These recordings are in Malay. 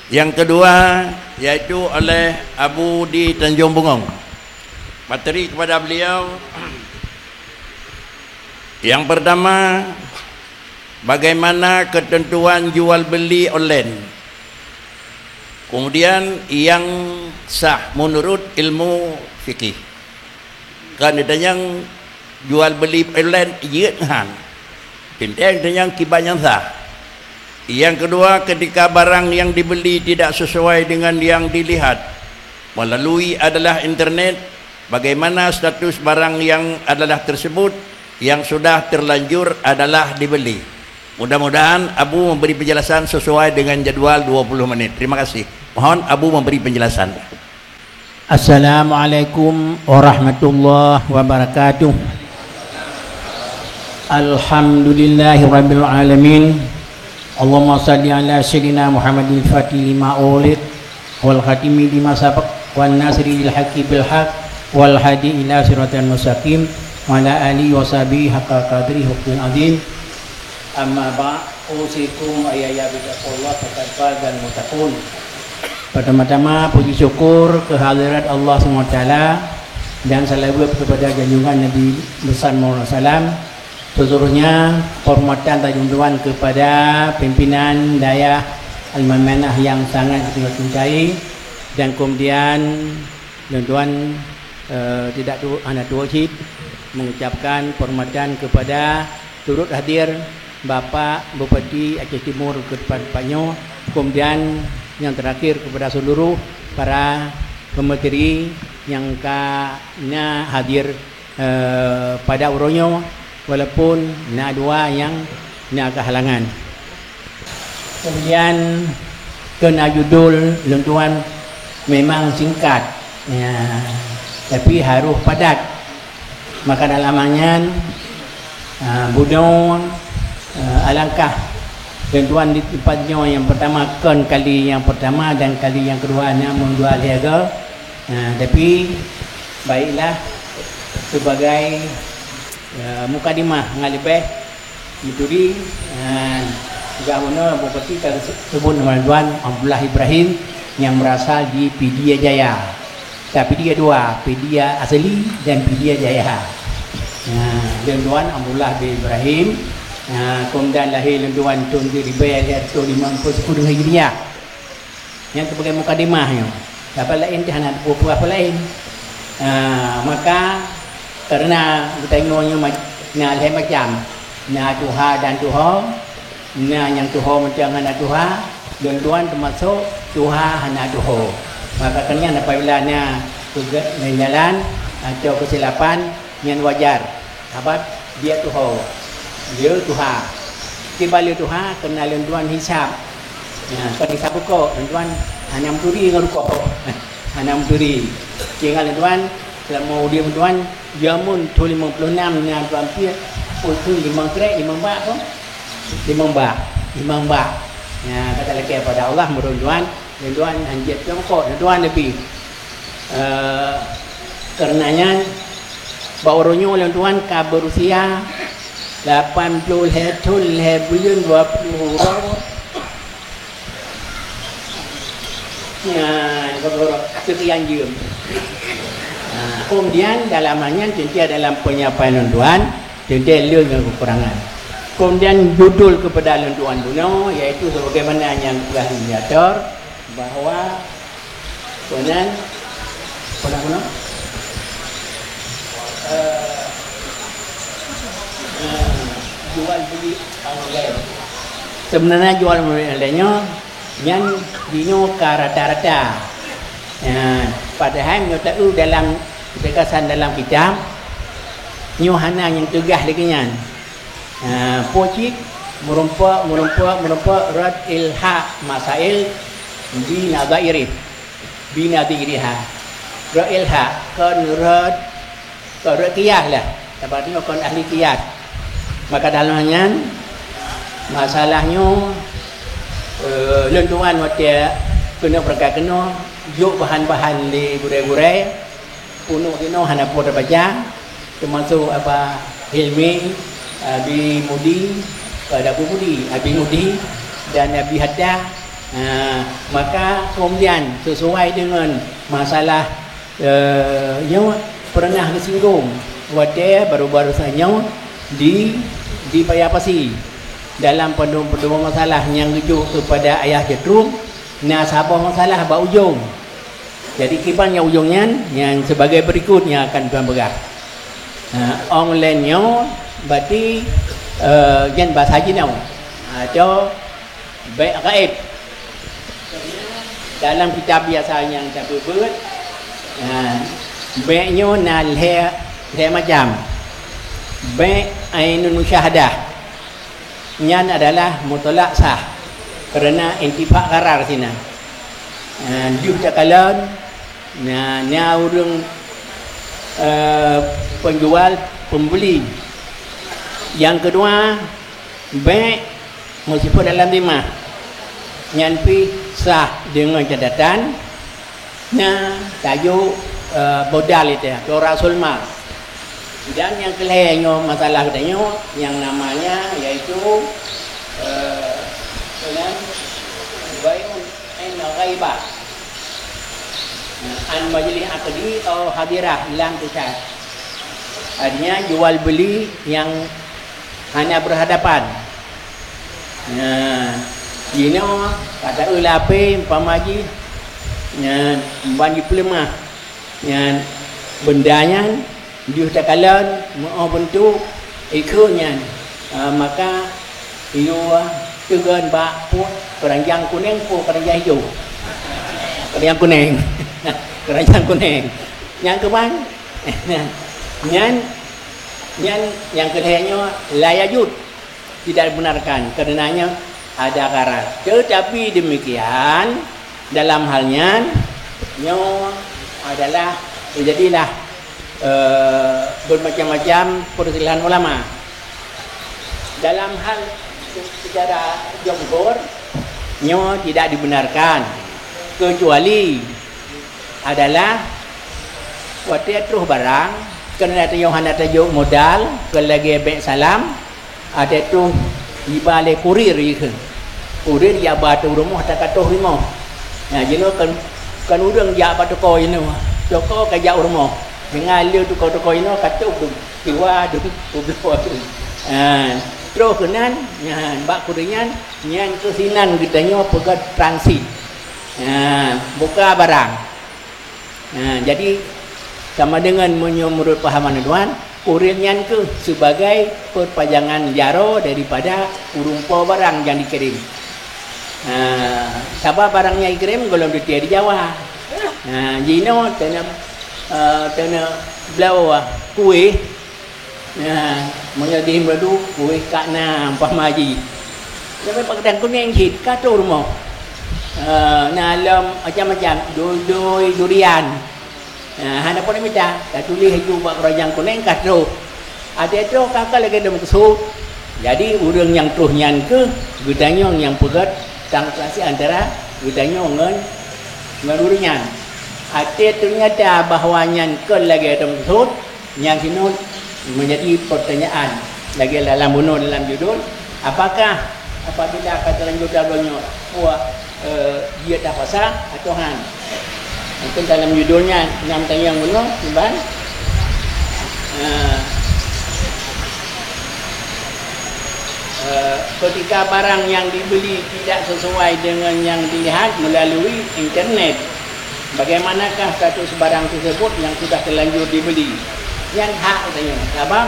Yang kedua yaitu oleh Abu di Tanjung Bungong. Materi kepada beliau. Yang pertama, bagaimana ketentuan jual beli online. Kemudian yang sah menurut ilmu fikih. Kan ditanya jual beli online kan. Tentang yang kibanyak sah. Yang kedua, ketika barang yang dibeli tidak sesuai dengan yang dilihat melalui adalah internet, bagaimana status barang yang adalah tersebut yang sudah terlanjur adalah dibeli. Mudah-mudahan Abu memberi penjelasan sesuai dengan jadwal 20 menit. Terima kasih. Mohon Abu memberi penjelasan. Assalamualaikum warahmatullahi wabarakatuh. Alhamdulillahirabbil alamin. Allahumma salli ala sayyidina Muhammadil fatih lima ulid wal khatimi lima sabaq wan nasri lil haqqi bil haqq wal hadi ila siratal mustaqim wa ala alihi wa sahbihi haqqa qadri hukmin azim. Amma ba' usikum ayya bittaqullah faqad fazal muttaqun. Pertama-tama puji syukur kehadirat Allah SWT dan salawat kepada junjungan Nabi besar Muhammad SAW. Seluruhnya hormatan tajunduan kepada pimpinan daya Al-Mamanah yang sangat kita cintai, dan kemudian tuan-tuan tidak anak wajib mengucapkan hormatan kepada turut hadir Bapak Bupati Aceh Timur ke-depannya, kemudian yang terakhir kepada seluruh para pemateri yang kena hadir pada uronyo, walaupun nak dua yang nak kehalangan. Kemudian kena judul tuan memang singkat ya, tapi harus padat. Maka dalamnya budon alangkah tuan di tempatnya yang pertama kan kali yang pertama dan kali yang kedua nak menjual harga. Tapi baiklah sebagai mukadimah ngalibeh itu di juga mana bupati tersebut nama tuan Abdullah Ibrahim yang berasal di Pedia Jaya. Tapi dia dua, Pedia asli dan Pedia Jaya. Dan tuan Abdullah bin Ibrahim kemudian lahir tuan Tun Diri Bayar Tahun 50 Hijriah. Yang sebagai mukadimahnya. Apa lain dia nak apa lain. Maka karena kita tengoknya nak lain macam nak Tuhan dan Tuhan, nak yang Tuhan macam anak Tuhan, dan Tuhan termasuk Tuhan anak Tuhan. Maka kerana apabila nak jalan atau kesilapan yang wajar, sebab dia Tuhan, dia Tuhan. Kembali Tuhan kena Tuhan hisap. Kalau hisap kok Tuhan hanya menturi dengan kok, hanya menturi. Tinggal Tuhan selama dia tuan jamun tu 56 nya hampir tu 5 krek 5 bak tu 5 bak ya kata lagi pada Allah tuan dan tuan anjat jongkok tuan lebih karenanya baurunyo yang tuan ka berusia 80 tahun bulan 20 orang ya sekian jam. Kemudian dalamnya tentu dalam penyampaian tuan tentu leuh dengan kekurangan. Kemudian judul kepada tuan dunia yaitu sebagaimana yang telah diatur bahawa tuan jual beli online. Sebenarnya jual beli online-nya yang dino ka rata-rata. Padahal nyo tahu dalam kekasan dalam kitab nyo hana yang tegah lagi nyan. Pocik merumpa rad ilha masail binadiriha. Rad ilha kan rad qiyas lah. Sebabnya kan ahli qiyas. Maka dalamnya masalahnya lentuan waktu kena perkara kena yuk bahan-bahan di gurai-gurai punuh kena hana pada baca termasuk apa Hilmi Abi Mudi pada Abu Mudi Abi Mudi dan Abi Hatta Maka kemudian sesuai dengan masalah yang pernah disinggung wadah baru-baru saja di Payapasi dalam pendua masalah yang rujuk kepada ayah Jetrum. Nah, sabah masalah ba ujung. Jadi kibannya ujungnya yang sebagai berikutnya akan tuan berah. Online-nya berarti yang bahasa haji now atau baik gaib. Dalam kitab biasa yang kita buat baiknya nak lihat macam baik ainun musyahadah yang adalah mutlak sah kerana intifak qarar sini. Dia cakalan nya urang penjual pembeli. Yang kedua baik meskipun dalam timah yang pi sah dengan catatan tajuk bodal itu Tora Sulma. Dan yang kelihanya masalah katanya yang namanya iaitu bayun ghaibah an majlis aqdi atau hadirah lam tusad. Artinya jual beli yang hanya berhadapan. Ini kata ulape pamaji bagi pelemah yang bendanya dia takalan mau bentuk ikhnya maka ia tegan bak pun keranjang kuning pun keranjang hijau keranjang kuning keranjang kuning yang keban yang keduanya layajud tidak dibenarkan karenanya ada karar. Tetapi demikian dalam halnya nyo adalah jadilah bermacam-macam perselisihan ulama. Dalam hal secara jumhur nyo tidak dibenarkan kecuali adalah waktu terus barang kerana yang hendak tajuk modal kelagi baik salam ada tu dibalik kurir je kurir dia batu rumah tak katuh rumah. Nah jenuh kan udang dia batu kau ini joko kajak rumah dengan dia tu kau ini katuh tu kiwa tu kublo tu. Terus kenan bak kuringan yang kesinan kitanya pegat transit buka barang. Jadi sama dengan menurut pahaman tuan kurirnya ke sebagai perpanjangan jaro daripada urumpa barang yang dikirim. Siapa barangnya dikirim kalau dia di Jawa. Jino tena belau kuih. Menjadi berdu kuih kakna pamaji. Sampai pakaian kuning hit kata rumah. Alam macam-macam durian. Hana pun minta tak tulis haju buat kerajaan kuning kata ada tu kakak lagi ada maksud. Jadi orang yang tuh nyan ke gudanya yang pegat transaksi antara gudanya dengan uringan. Ada ternyata bahawa nyan ke lagi ada maksud yang sini menjadi pertanyaan lagi dalam bunuh dalam judul apakah apabila kata dalam judulnya dia tak pasal atau han. Itu dalam judulnya enam tanya yang benar, Tuan. Ketika barang yang dibeli tidak sesuai dengan yang dilihat melalui internet, bagaimanakah status barang tersebut yang sudah terlanjur dibeli? Yang hak katanya. Apa?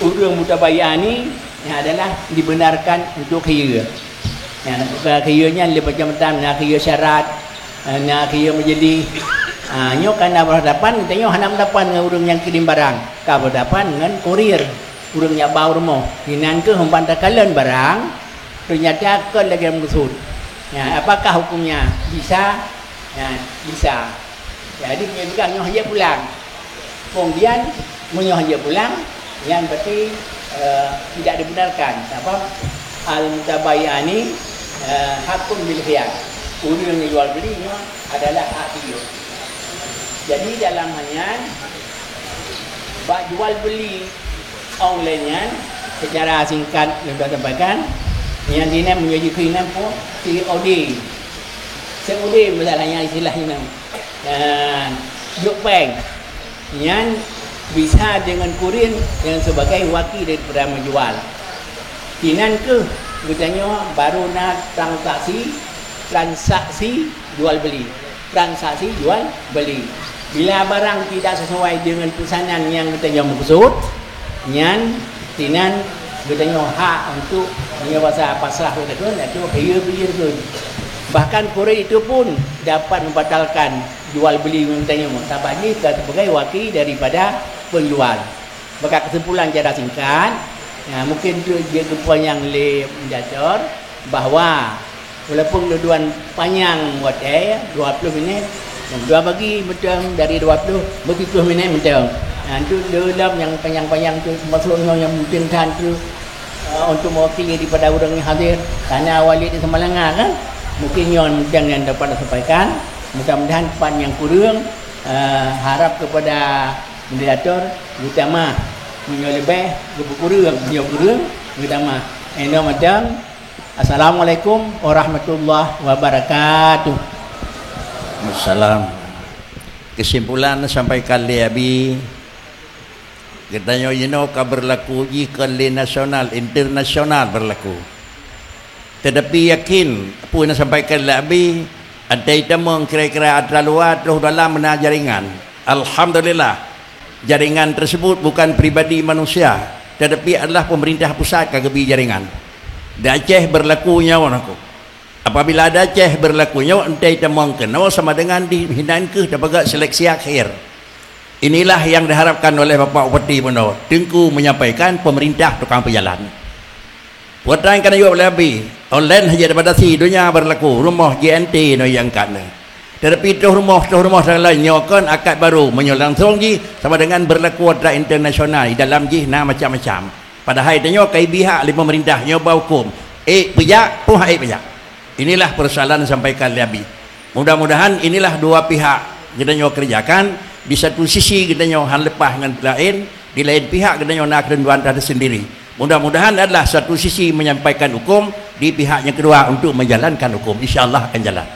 Urang mutabayah ni adalah dibenarkan untuk khiyar. Yang khiyarnya lebih macam nak khiyar syarat, nak khiyar menjadi nyo kana berhadapan tanya hana berhadapan dengan urang yang kirim barang, ka berhadapan dengan kurir. Urang yang bawa rumah. Hinan ke hempan takalan barang, ternyata ke lagi maksud. Apakah hukumnya? Bisa? Bisa. Jadi punya nyo hanya pulang. Kemudian menyo hanya pulang yang berarti tidak dibenarkan. Apa? Al-mutabayani hakun bil khiyar. Urang yang jual belinya adalah hak dia. Jadi dalam hanya bak jual beli online-nya secara singkat yang saya sampaikan Yang dina menjadi keinginan pun COD. COD masalahnya istilahnya. Dan Jepang yang bisa dengan kurir yang sebagai wakil daripada menjual. Kinan ke katanya baru nak transaksi jual beli. Transaksi jual beli. Bila barang tidak sesuai dengan pesanan yang katanya maksud, yang kinan katanya hak untuk bahasa pasrah itu bayar tu. Bahkan kurir itu pun dapat membatalkan jual beli katanya sabani sebagai wakil daripada penjual. Maka kesimpulan cara singkat, mungkin tu dia kepuan yang le mendatar bahawa walaupun tujuan panjang buat 20 minit, dua bagi betul dari 20 bagi 10 minit betul. Itu dalam yang panjang-panjang tu maksudnya yang memungkinkan tu untuk mewakili daripada orang yang hadir karena wali di Semalangan kan mungkin yang dapat disampaikan. Mudah-mudahan pan yang kurang harap kepada moderator utama lebih kurang utama. Assalamualaikum warahmatullahi wabarakatuh. Assalam. Kesimpulan sampai kali abi katanya ka berlaku kali nasional internasional berlaku. Tetapi yakin apa yang sampaikan abi ada itemong kira-kira ada luar terus dalam mana jaringan. Alhamdulillah jaringan tersebut bukan pribadi manusia tetapi adalah pemerintah pusat kagabi jaringan. Di Aceh berlakunya aku. Apabila ada Aceh berlakunya entai temong kena sama dengan dihinaan ke dapat seleksi akhir. Inilah yang diharapkan oleh Bapak Bupati Bono. Tengku menyampaikan pemerintah tukang berjalan. Puatan kena juga oleh abi. Online saja daripada si dunia berlaku. Rumah GNT no yang kana. Tetapi tu rumah lainnya kan akad baru menyolangsung ji sama dengan berlaku ada internasional dalam ji na macam-macam. Padahal tanya kai pihak li pemerintah nyoba hukum. Pihak pun pihak. Inilah persoalan sampaikan Abi. Mudah-mudahan inilah dua pihak kita nyoba kerjakan. Di satu sisi kita nyoba lepas dengan lain, di lain pihak kita nyoba nak ketentuan sendiri. Mudah-mudahan adalah satu sisi menyampaikan hukum, di pihaknya kedua untuk menjalankan hukum. InsyaAllah akan jalan.